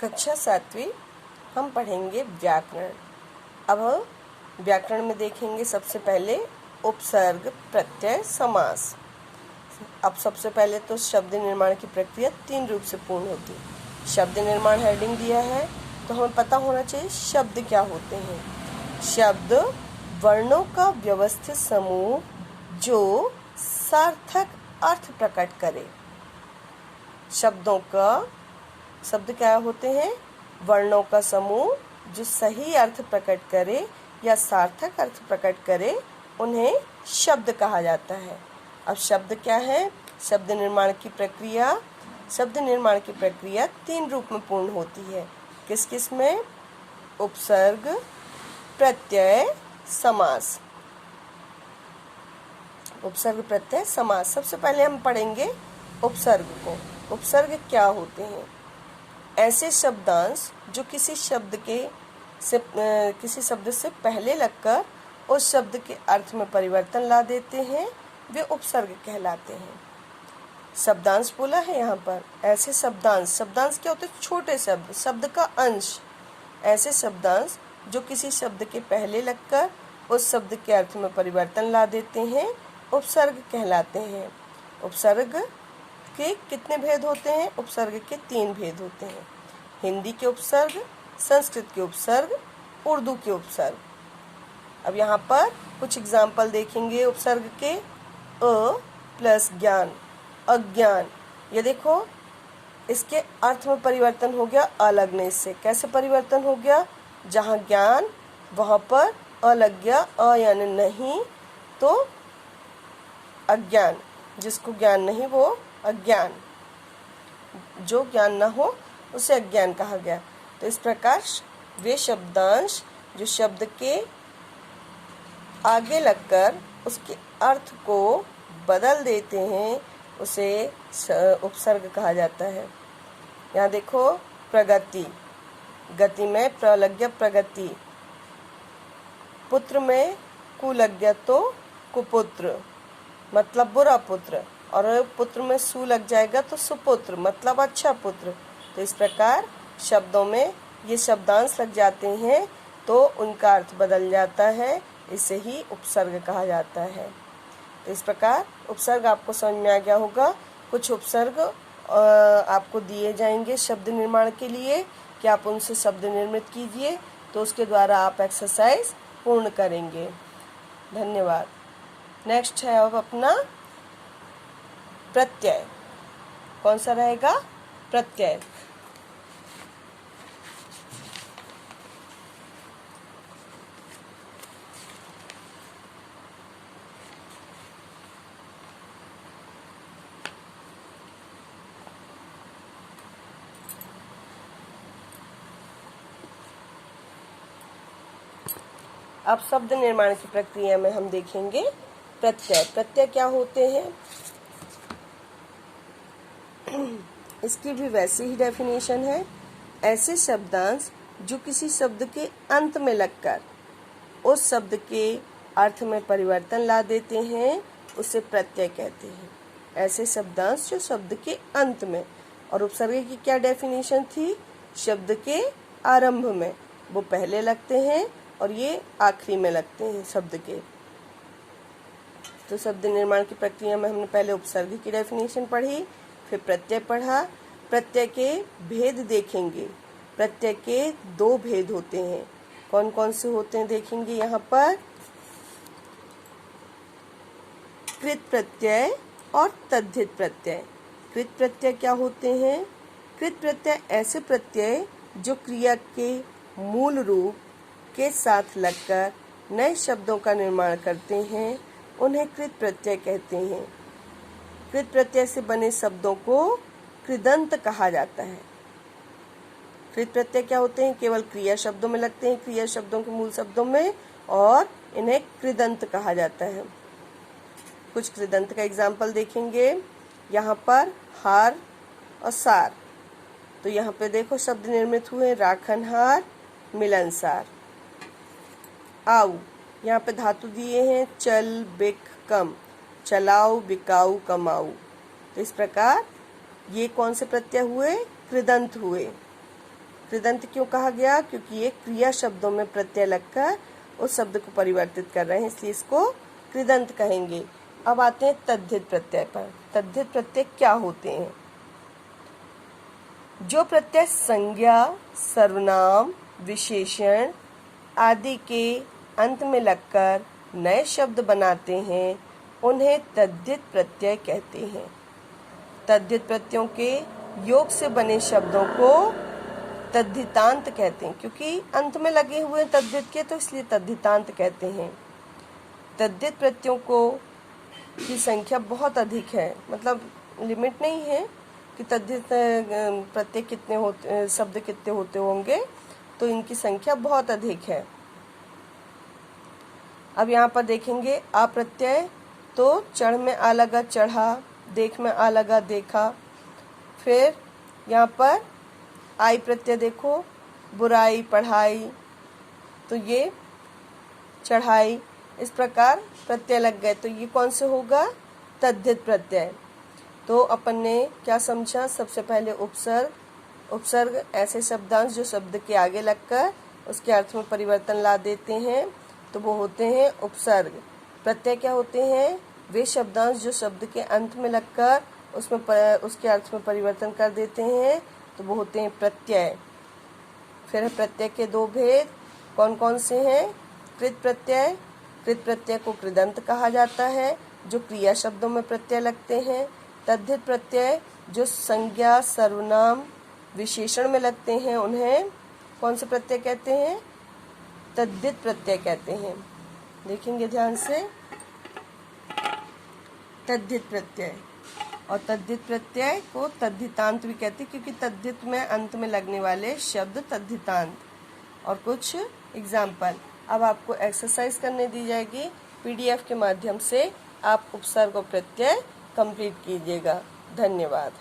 कक्षा 7वीं हम पढ़ेंगे व्याकरण। अब व्याकरण में देखेंगे सबसे पहले उपसर्ग, प्रत्यय, समास। अब सबसे पहले तो शब्द निर्माण की प्रक्रिया 3 रूप से पूर्ण होती है। शब्द निर्माण हेडिंग दिया है तो हमें पता होना चाहिए शब्द क्या होते हैं। शब्द वर्णों का व्यवस्थित समूह जो सार्थक अर्थ प्रकट करे। शब्द क्या होते हैं? वर्णों का समूह जो सही अर्थ प्रकट करे या सार्थक अर्थ प्रकट करे, उन्हें शब्द कहा जाता है। अब शब्द क्या है? शब्द निर्माण की प्रक्रिया 3 रूप में पूर्ण होती है। किस किस में? उपसर्ग, प्रत्यय, समास। उपसर्ग, प्रत्यय, समास। सबसे पहले हम पढ़ेंगे उपसर्ग को। उपसर्ग क्या होते हैं? ऐसे शब्दांश जो किसी शब्द से पहले लगकर उस शब्द के अर्थ में परिवर्तन ला देते हैं, वे उपसर्ग कहलाते हैं। शब्दांश बोला है यहाँ पर। ऐसे शब्दांश क्या होते हैं? छोटे शब्द का अंश। ऐसे शब्दांश जो किसी शब्द के पहले लगकर उस शब्द के अर्थ में परिवर्तन ला देते हैं, उपसर्ग कहलाते हैं। उपसर्ग के कितने भेद होते हैं? उपसर्ग के 3 भेद होते हैं। हिंदी के उपसर्ग, संस्कृत के उपसर्ग, उर्दू के उपसर्ग। अब यहाँ पर कुछ एग्जाम्पल देखेंगे उपसर्ग के। अ प्लस ज्ञान, अज्ञान। ये देखो, इसके अर्थ में परिवर्तन हो गया अ लगने से। कैसे परिवर्तन हो गया? जहाँ ज्ञान वहाँ पर अ लग गया। अ यानी नहीं, तो अज्ञान। जिसको ज्ञान नहीं वो अज्ञान, जो ज्ञान न हो उसे अज्ञान कहा गया। तो इस प्रकार वे शब्दांश जो शब्द के आगे लगकर उसके अर्थ को बदल देते हैं, उसे उपसर्ग कहा जाता है। यहाँ देखो, प्रगति, गति में प्र लग गया प्रगति। पुत्र में कु लग गया तो कुपुत्र, मतलब बुरा पुत्र। और पुत्र में सु लग जाएगा तो सुपुत्र, मतलब अच्छा पुत्र। तो इस प्रकार शब्दों में ये शब्दांश लग जाते हैं तो उनका अर्थ बदल जाता है। इसे ही उपसर्ग कहा जाता है। तो इस प्रकार उपसर्ग आपको समझ में आ गया होगा। कुछ उपसर्ग आपको दिए जाएंगे शब्द निर्माण के लिए कि आप उनसे शब्द निर्मित कीजिए, तो उसके द्वारा आप एक्सरसाइज पूर्ण करेंगे। धन्यवाद। नेक्स्ट है अब अपना प्रत्यय। कौन सा रहेगा? प्रत्यय। अब शब्द निर्माण की प्रक्रिया में हम देखेंगे प्रत्यय। प्रत्यय क्या होते हैं? इसकी भी वैसी ही डेफिनेशन है। ऐसे शब्दांश जो किसी शब्द के अंत में लगकर उस शब्द के अर्थ में परिवर्तन ला देते हैं, उसे प्रत्यय कहते हैं। ऐसे शब्दांश जो शब्द के अंत में। और उपसर्ग की क्या डेफिनेशन थी? शब्द के आरंभ में वो पहले लगते हैं और ये आखिरी में लगते हैं शब्द के। तो शब्द निर्माण की प्रक्रिया में हमने पहले उपसर्ग की डेफिनेशन पढ़ी, फिर प्रत्यय पढ़ा। प्रत्यय के भेद देखेंगे। प्रत्यय के 2 भेद होते हैं। कौन कौन से होते हैं देखेंगे यहाँ पर। कृत प्रत्यय और तद्धित प्रत्यय। कृत प्रत्यय क्या होते हैं? कृत प्रत्यय ऐसे प्रत्यय जो क्रिया के मूल रूप के साथ लगकर नए शब्दों का निर्माण करते हैं, उन्हें कृत प्रत्यय कहते हैं। कृत प्रत्यय से बने शब्दों को कृदंत कहा जाता है। कृत प्रत्यय क्या होते हैं? केवल क्रिया शब्दों में लगते हैं, क्रिया शब्दों के मूल शब्दों में, और इन्हें कृदंत कहा जाता है। कुछ कृदंत का एग्जाम्पल देखेंगे। यहाँ पर हार और सार। तो यहाँ पे देखो शब्द निर्मित हुए राखनहार, मिलनसार। आऊ, यहाँ पे धातु दिए हैं चल, बिक, कम। चलाऊ, बिकाऊ, कमाऊ। तो इस प्रकार ये कौन से प्रत्यय हुए? कृदंत हुए। कृदंत क्यों कहा गया? क्योंकि ये क्रिया शब्दों में प्रत्यय लगकर उस शब्द को परिवर्तित कर रहे हैं, इसलिए इसको कृदंत कहेंगे। अब आते हैं तद्धित प्रत्यय पर। तद्धित प्रत्यय क्या होते हैं? जो प्रत्यय संज्ञा, सर्वनाम, विशेषण आदि के अंत में लगकर नए शब्द बनाते हैं, उन्हें तद्धित प्रत्यय कहते हैं। तद्धित प्रत्ययों के योग से बने शब्दों को तद्धितांत कहते हैं, क्योंकि अंत में लगे हुए तद्धित के, तो इसलिए तद्धितांत कहते हैं। तद्धित प्रत्ययों को की संख्या बहुत अधिक है, मतलब लिमिट नहीं है कि तद्धित प्रत्यय कितने होते, शब्द कितने होते होंगे, तो इनकी संख्या बहुत अधिक है। अब यहाँ पर देखेंगे आ प्रत्यय, तो चढ़ में आ लगा चढ़ा, देख में आ लगा देखा। फिर यहाँ पर आई प्रत्यय देखो, बुराई, पढ़ाई, तो ये चढ़ाई, इस प्रकार प्रत्यय लग गए, तो ये कौन से होगा? तद्धित प्रत्यय। तो अपन ने क्या समझा? सबसे पहले उपसर्ग। उपसर्ग ऐसे शब्दांश जो शब्द के आगे लगकर उसके अर्थ में परिवर्तन ला देते हैं, तो वो होते हैं उपसर्ग। प्रत्यय क्या होते हैं? वे शब्दांश जो शब्द के अंत में लगकर उसके अर्थ में परिवर्तन कर देते हैं, तो वो होते हैं प्रत्यय। फिर प्रत्यय के दो भेद कौन कौन से हैं? कृत प्रत्यय। कृत प्रत्यय को कृदंत कहा जाता है, जो क्रिया शब्दों में प्रत्यय लगते हैं। तद्धित प्रत्यय जो संज्ञा, सर्वनाम, विशेषण में लगते हैं, उन्हें कौन से प्रत्यय कहते हैं? तद्धित प्रत्यय कहते हैं। देखेंगे ध्यान से, तद्धित प्रत्यय। और तद्धित प्रत्यय को तद्धितांत भी कहते हैं, क्योंकि तद्धित में अंत में लगने वाले शब्द तद्धितांत। और कुछ एग्जाम्पल अब आपको एक्सरसाइज करने दी जाएगी, पीडीएफ के माध्यम से आप उपसर्ग और प्रत्यय कंप्लीट कीजिएगा। धन्यवाद।